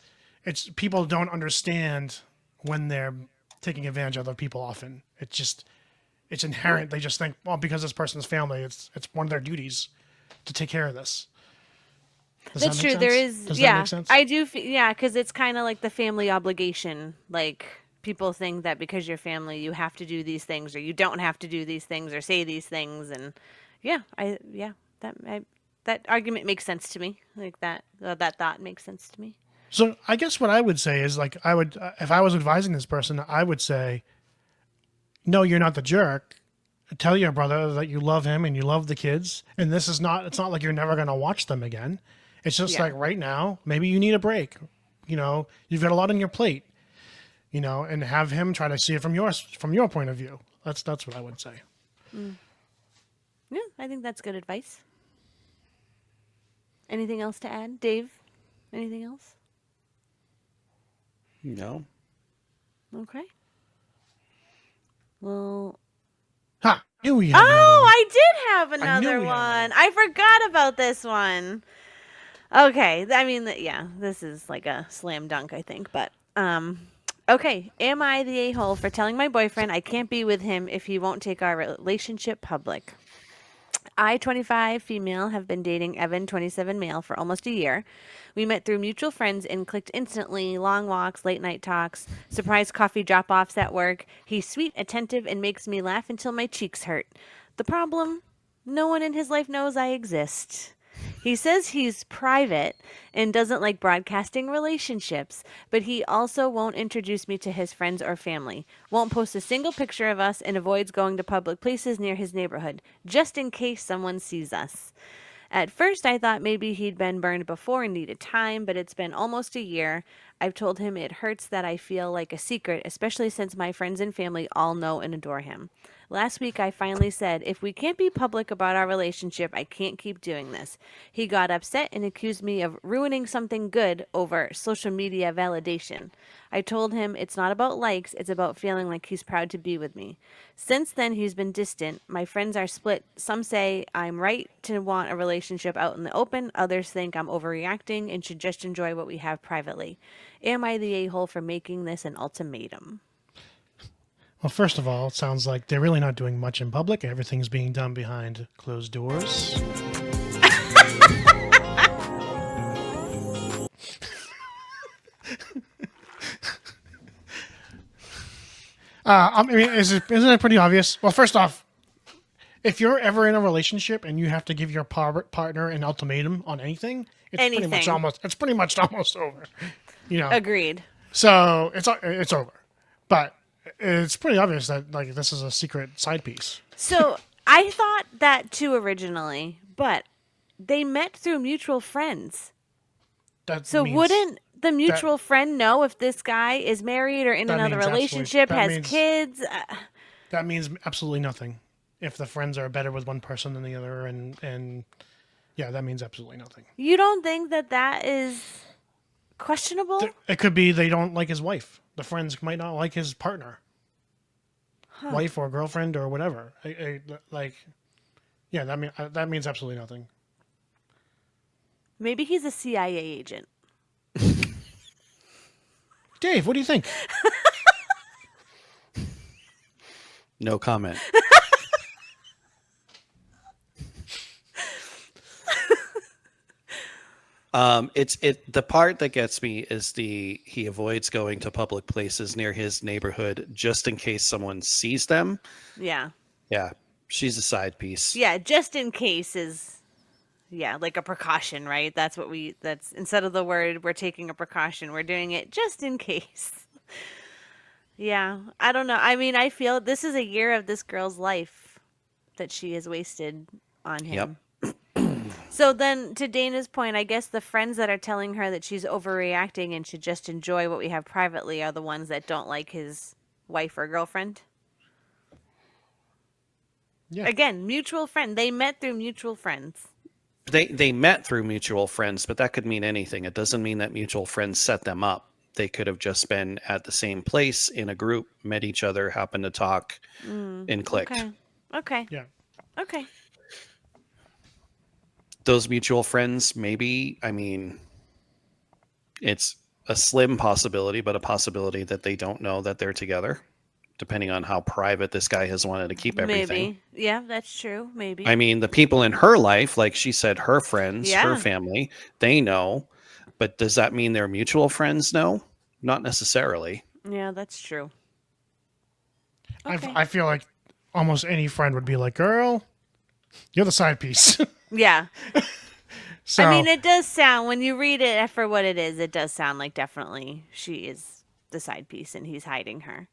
people don't understand when they're taking advantage of other people. Often it's inherent. They just think, well, because this person's family, it's one of their duties to take care of this. That's true. There is, Does that make sense? I do. Because it's kind of like the family obligation. Like, people think that because you're family, you have to do these things, or you don't have to do these things, or say these things. And that argument makes sense to me. Like that thought makes sense to me. So I guess what I would say is, like, I would, if I was advising this person, I would say, no, you're not the jerk. Tell your brother that you love him and you love the kids, and it's not like you're never going to watch them again. It's just like right now, maybe you need a break. You've got a lot on your plate, and have him try to see it from your point of view. That's what I would say. Yeah, I think that's good advice. Anything else to add, Dave? Anything else? No. Okay. Well. Ha! I did have another one. I forgot about this one. Okay. I mean, this is like a slam dunk, I think. But, okay. Am I the a-hole for telling my boyfriend I can't be with him if he won't take our relationship public? I, 25 female, have been dating Evan, 27 male, for almost a year. We met through mutual friends and clicked instantly. Long walks, late night talks, surprise coffee drop-offs at work. He's sweet, attentive, and makes me laugh until my cheeks hurt. The problem? No one in his life knows I exist. He says he's private and doesn't like broadcasting relationships, but he also won't introduce me to his friends or family, won't post a single picture of us, and avoids going to public places near his neighborhood, just in case someone sees us. At first, I thought maybe he'd been burned before and needed time, but it's been almost a year. I've told him it hurts that I feel like a secret, especially since my friends and family all know and adore him. Last week, I finally said, if we can't be public about our relationship, I can't keep doing this. He got upset and accused me of ruining something good over social media validation. I told him it's not about likes, it's about feeling like he's proud to be with me. Since then, he's been distant. My friends are split. Some say I'm right to want a relationship out in the open. Others think I'm overreacting and should just enjoy what we have privately. Am I the a-hole for making this an ultimatum? Well, first of all, it sounds like they're really not doing much in public. Everything's being done behind closed doors. I mean, isn't it pretty obvious? Well, first off, if you're ever in a relationship and you have to give your partner an ultimatum on anything, it's pretty much almost over. You know. Agreed. So it's over, but it's pretty obvious that like this is a secret side piece. So I thought that too originally, but they met through mutual friends. Wouldn't the mutual friend know if this guy is married or in another relationship, has kids? That means absolutely nothing. If the friends are better with one person than the other, and yeah, that means absolutely nothing. You don't think that is questionable? It could be they don't like his wife. The friends might not like his partner, wife or girlfriend or whatever. That means absolutely nothing. Maybe he's a CIA agent. Dave, what do you think? No comment. The part that gets me is he avoids going to public places near his neighborhood just in case someone sees them. Yeah. Yeah. She's a side piece. Yeah, just in case is like a precaution, right? That's instead of the word we're taking a precaution, we're doing it just in case. Yeah, I don't know. I mean, I feel this is a year of this girl's life that she has wasted on him. Yep. So then, to Dana's point, I guess the friends that are telling her that she's overreacting and should just enjoy what we have privately are the ones that don't like his wife or girlfriend. Yeah. Again, mutual friend. They met through mutual friends. They met through mutual friends, but that could mean anything. It doesn't mean that mutual friends set them up. They could have just been at the same place in a group, met each other, happened to talk, and clicked. Okay. Yeah. Okay. Those mutual friends, maybe, I mean, it's a slim possibility, but a possibility that they don't know that they're together, depending on how private this guy has wanted to keep everything. Maybe. Yeah, that's true. Maybe. I mean, the people in her life, like she said, her friends, her family, they know. But does that mean their mutual friends know? Not necessarily. Yeah, that's true. Okay. I feel like almost any friend would be like, girl, you're the side piece. Yeah. So, I mean, it does sound, when you read it for what it is, it does sound like definitely she is the side piece and he's hiding her.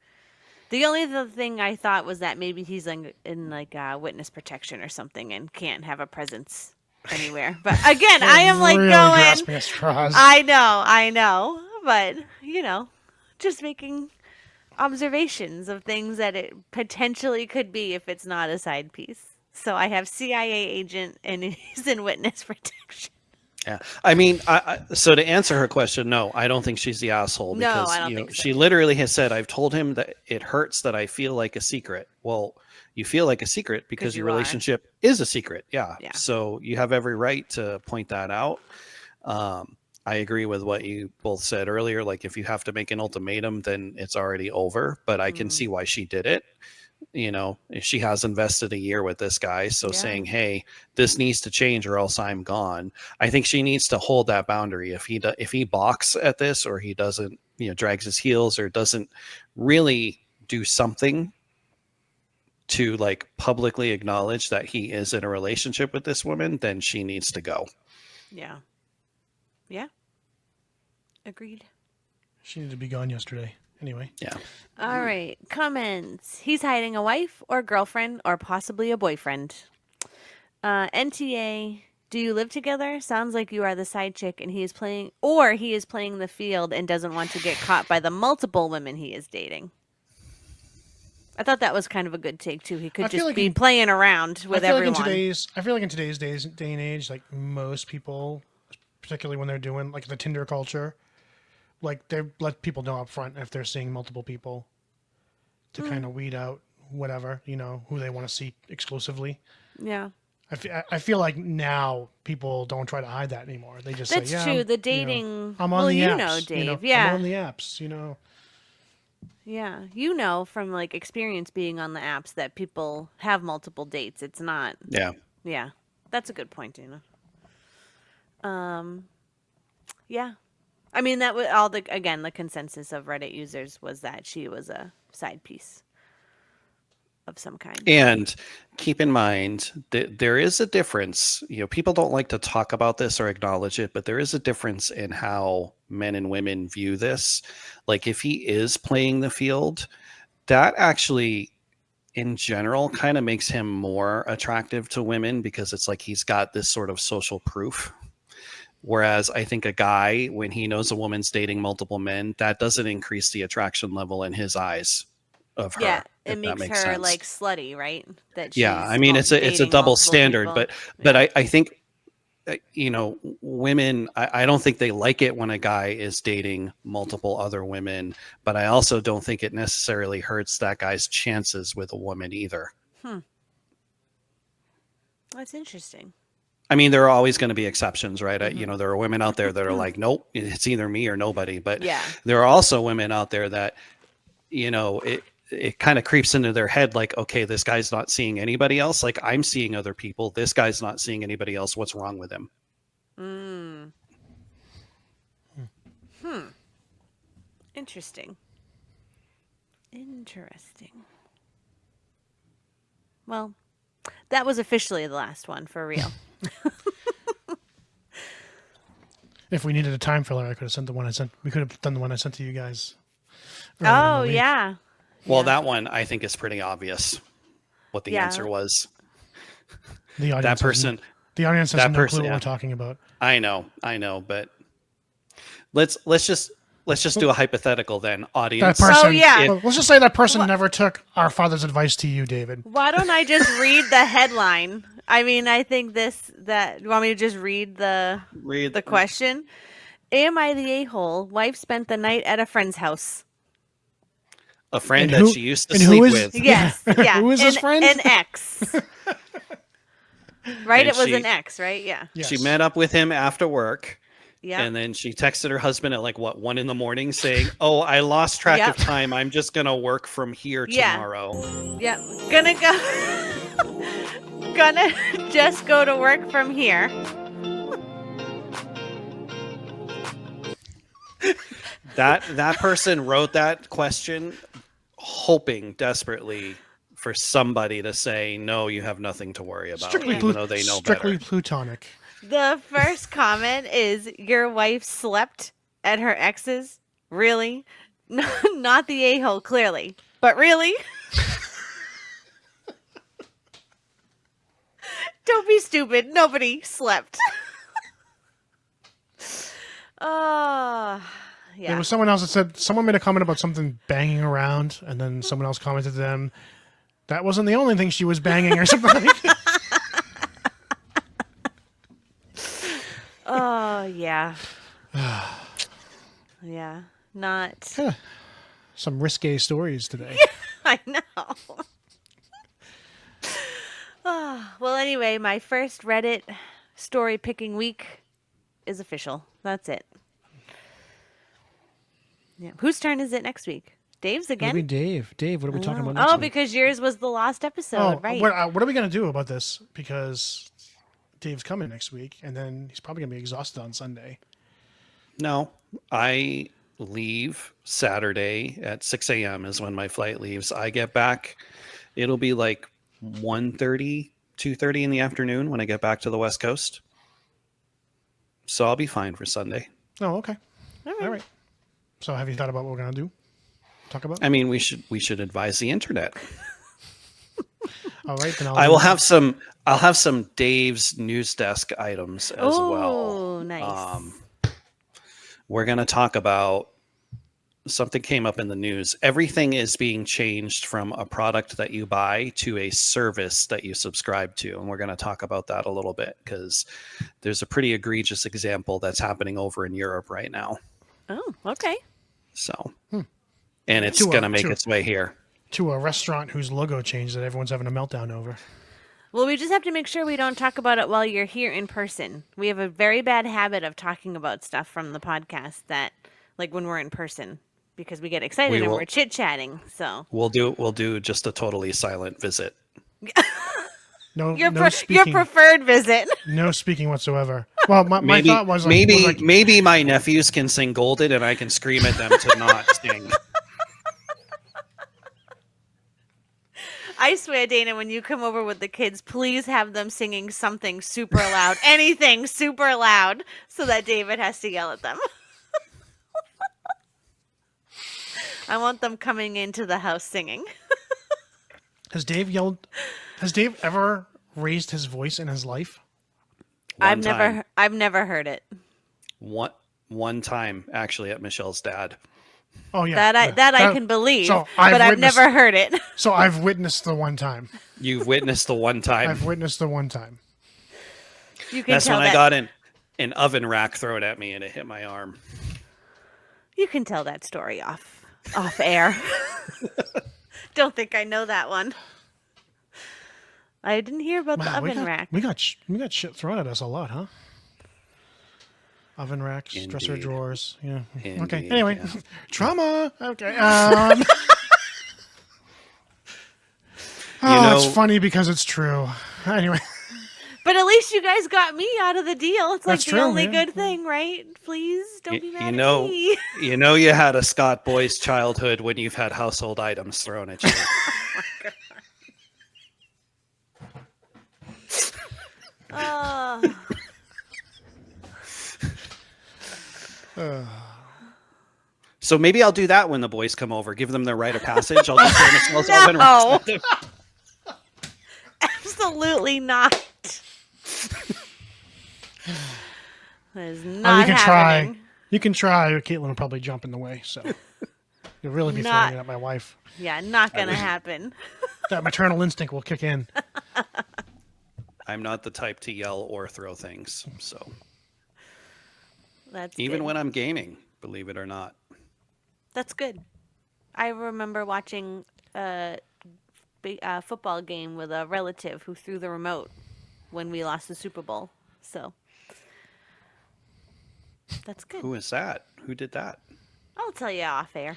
The only other thing I thought was that maybe he's in witness protection or something and can't have a presence anywhere. But again, I am like really going, I know. But, just making observations of things that it potentially could be if it's not a side piece. So I have CIA agent and he's in witness protection. Yeah. I mean, so to answer her question, no, I don't think she's the asshole. Because, I don't think so. She literally has said, I've told him that it hurts that I feel like a secret. Well, you feel like a secret because your relationship is a secret. Yeah. So you have every right to point that out. I agree with what you both said earlier. Like, if you have to make an ultimatum, then it's already over. But I can see why she did it. If she has invested a year with this guy. So saying, hey, this needs to change or else I'm gone. I think she needs to hold that boundary. If he balks at this, or he doesn't, drags his heels, or doesn't really do something to like publicly acknowledge that he is in a relationship with this woman, then she needs to go. Yeah. Yeah. Agreed. She needed to be gone yesterday. Anyway. Yeah. All right. Comments. He's hiding a wife or girlfriend or possibly a boyfriend. NTA. Do you live together? Sounds like you are the side chick and he is playing the field and doesn't want to get caught by the multiple women he is dating. I thought that was kind of a good take too. He could just like be playing around with everyone. I feel like in today's day and age, like most people, particularly when they're doing like the Tinder culture, like they let people know up front if they're seeing multiple people to kind of weed out whatever, who they want to see exclusively. Yeah. I feel like now people don't try to hide that anymore. They just That's say, true. The dating. I'm on the apps. Dave. Yeah. I'm on the apps. Yeah. From like experience being on the apps that people have multiple dates. It's not. Yeah. Yeah. That's a good point, Dana. Yeah. I mean, that was all the consensus of Reddit users was that she was a side piece of some kind. And keep in mind that there is a difference. People don't like to talk about this or acknowledge it, but there is a difference in how men and women view this. Like if he is playing the field, that actually in general kind of makes him more attractive to women because it's like he's got this sort of social proof. Whereas I think a guy, when he knows a woman's dating multiple men, that doesn't increase the attraction level in his eyes of her. Yeah, it makes her sense. like slutty, right? That I mean it's a double standard, people. but I think women, I don't think they like it when a guy is dating multiple other women, but I also don't think it necessarily hurts that guy's chances with a woman either. That's interesting. I mean, there are always going to be exceptions, right? There are women out there that are like, nope, it's either me or nobody. But there are also women out there that, it kind of creeps into their head like, okay, this guy's not seeing anybody else. Like I'm seeing other people. This guy's not seeing anybody else. What's wrong with him? Interesting. Well, that was officially the last one for real. If we needed a time filler, I could have sent the one I sent. We could have done the one I sent to you guys. Oh, yeah. Well, that one I think is pretty obvious what the answer was. The audience that person, the audience has no clue what we're talking about. I know, but let's just do a hypothetical then, audience. That person, let's just say that person never took our father's advice to you, David. Why don't I just read the headline? I mean, I think you want me to just read the question? Am I the a-hole? Wife spent the night at a friend's house. A friend that she used to sleep with. Yes, yeah. Who is this friend? An ex. Right? And it was an ex, right? Yeah. Yes. She met up with him after work. Yeah. And then she texted her husband at 1 a.m. saying, "Oh, I lost track of time. I'm just gonna work from here tomorrow." Yeah. Gonna just go to work from here. That person wrote that question hoping desperately for somebody to say, "No, you have nothing to worry about," even though they know strictly better. Plutonic. The first comment is, your wife slept at her ex's? Really? Not the a-hole, clearly. But really? Don't be stupid. Nobody slept. Yeah. There was someone else that said, someone made a comment about something banging around, and then someone else commented to them, that wasn't the only thing she was banging or something like that. Oh, yeah. Yeah. Not. Some risque stories today. I know. Well, anyway, my first Reddit story picking week is official. That's it. Yeah. Whose turn is it next week? Dave's again? It'll be Dave. Dave, what are we talking about next week? Because yours was the lost episode, right? What are we going to do about this? Because Dave's coming next week, and then he's probably going to be exhausted on Sunday. No, I leave Saturday at 6 a.m. is when my flight leaves. I get back. It'll be 1:30, 2:30 in the afternoon when I get back to the West Coast. So I'll be fine for Sunday. Oh, okay. All right. So have you thought about what we're going to do? Talk about? I mean, we should advise the internet. All right, then I'll have some Dave's news desk items as well. Oh, nice. We're going to talk about something came up in the news. Everything is being changed from a product that you buy to a service that you subscribe to. And we're going to talk about that a little bit because there's a pretty egregious example that's happening over in Europe right now. Oh, okay. So, and it's going to make its way here. To a restaurant whose logo changed that everyone's having a meltdown over. Well, we just have to make sure we don't talk about it while you're here in person. We have a very bad habit of talking about stuff from the podcast that, like when we're in person, because we get excited and we're chit-chatting. So we'll do just a totally silent visit. Your preferred visit. No speaking whatsoever. Well, my thought was maybe my nephews can sing Golden and I can scream at them to not sing. I swear, Dana, when you come over with the kids, please have them singing something super loud, anything super loud, so that David has to yell at them. I want them coming into the house singing. Has Dave ever raised his voice in his life? I've never heard it. One time, actually, at Michelle's dad. Oh yeah, that I can believe, but I've never heard it. So I've witnessed the one time. You've witnessed the one time. I've witnessed the one time. That's when I got an oven rack thrown at me and it hit my arm. You can tell that story off air. Don't think I know that one. I didn't hear about the oven rack. We got shit thrown at us a lot, huh? Oven racks, Indeed. Dresser drawers. Yeah. Indeed, okay. Anyway, yeah. Trauma. Okay. It's funny because it's true. Anyway. But at least you guys got me out of the deal. It's like the only good thing, right? Please don't be mad at me. You know you had a Scott Boy's childhood when you've had household items thrown at you. Oh my God. So maybe I'll do that when the boys come over. Give them the rite of passage. I'll just throw oven racks at them. Absolutely not. That is not you can happening. Try. You can try. Caitlin will probably jump in the way, so you'll really be throwing it at my wife. Yeah, not gonna happen. That maternal instinct will kick in. I'm not the type to yell or throw things, so. That's even good. when I'm gaming, believe it or not. That's good. I remember watching a football game with a relative who threw the remote when we lost the Super Bowl. So that's good. Who is that? Who did that? I'll tell you off air.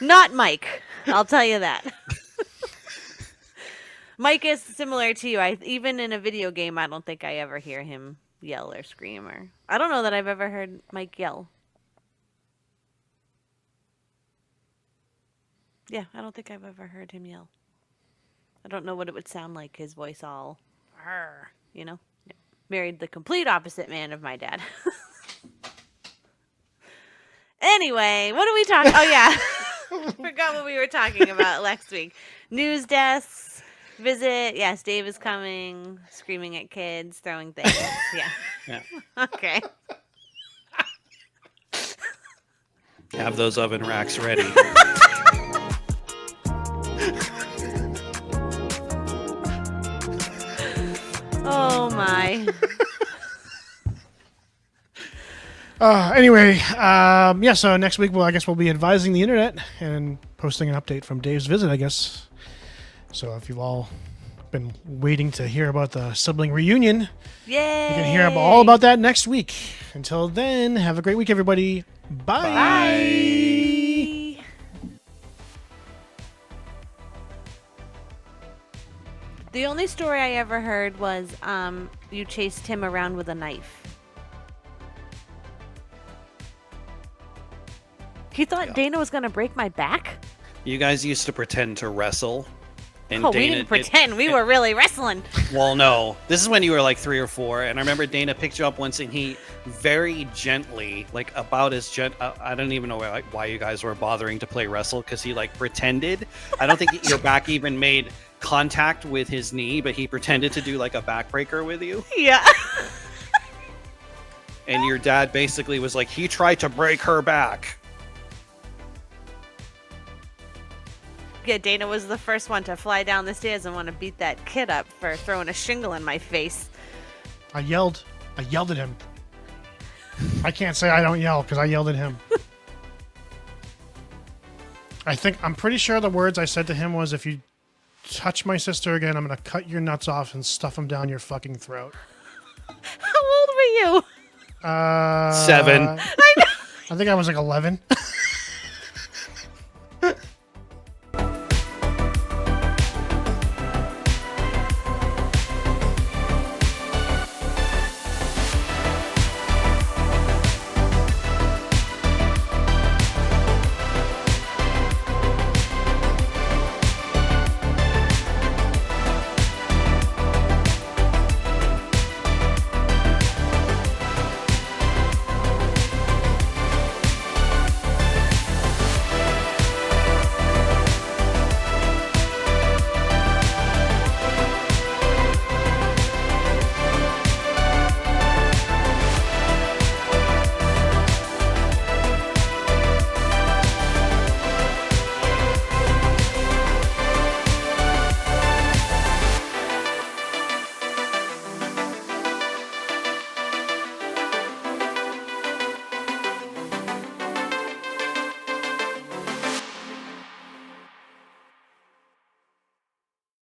Not Mike. I'll tell you that. Mike is similar to you. Even in a video game, I don't think I ever hear him yell or scream, or I don't know that I've ever heard Mike yell. Yeah, I don't think I've ever heard him yell. I don't know what it would sound like, his voice all, you know? Yeah. Married the complete opposite man of my dad. Anyway, what are we talking? Oh yeah, forgot what we were talking about last week. News desks. Visit. Yes, Dave is coming, screaming at kids, throwing things. Yeah. Okay. Have those oven racks ready. Oh my. Anyway, so next week I guess we'll be advising the internet and posting an update from Dave's visit, I guess. So if you've all been waiting to hear about the sibling reunion, yay! You can hear all about that next week. Until then, have a great week, everybody. Bye. Bye. The only story I ever heard was you chased him around with a knife. He thought Dana was going to break my back? You guys used to pretend to wrestle. And we didn't pretend. We were really wrestling. Well, no. This is when you were like 3 or 4. And I remember Dana picked you up once and he very gently, like about as I don't even know why you guys were bothering to play wrestle, because he like pretended. I don't think your back even made contact with his knee, but he pretended to do like a backbreaker with you. Yeah. And your dad basically was like, he tried to break her back. Yeah, Dana was the first one to fly down the stairs and want to beat that kid up for throwing a shingle in my face. I yelled at him. I can't say I don't yell because I yelled at him. I'm pretty sure the words I said to him was, if you touch my sister again, I'm going to cut your nuts off and stuff them down your fucking throat. How old were you? 7. I know. I think I was like 11.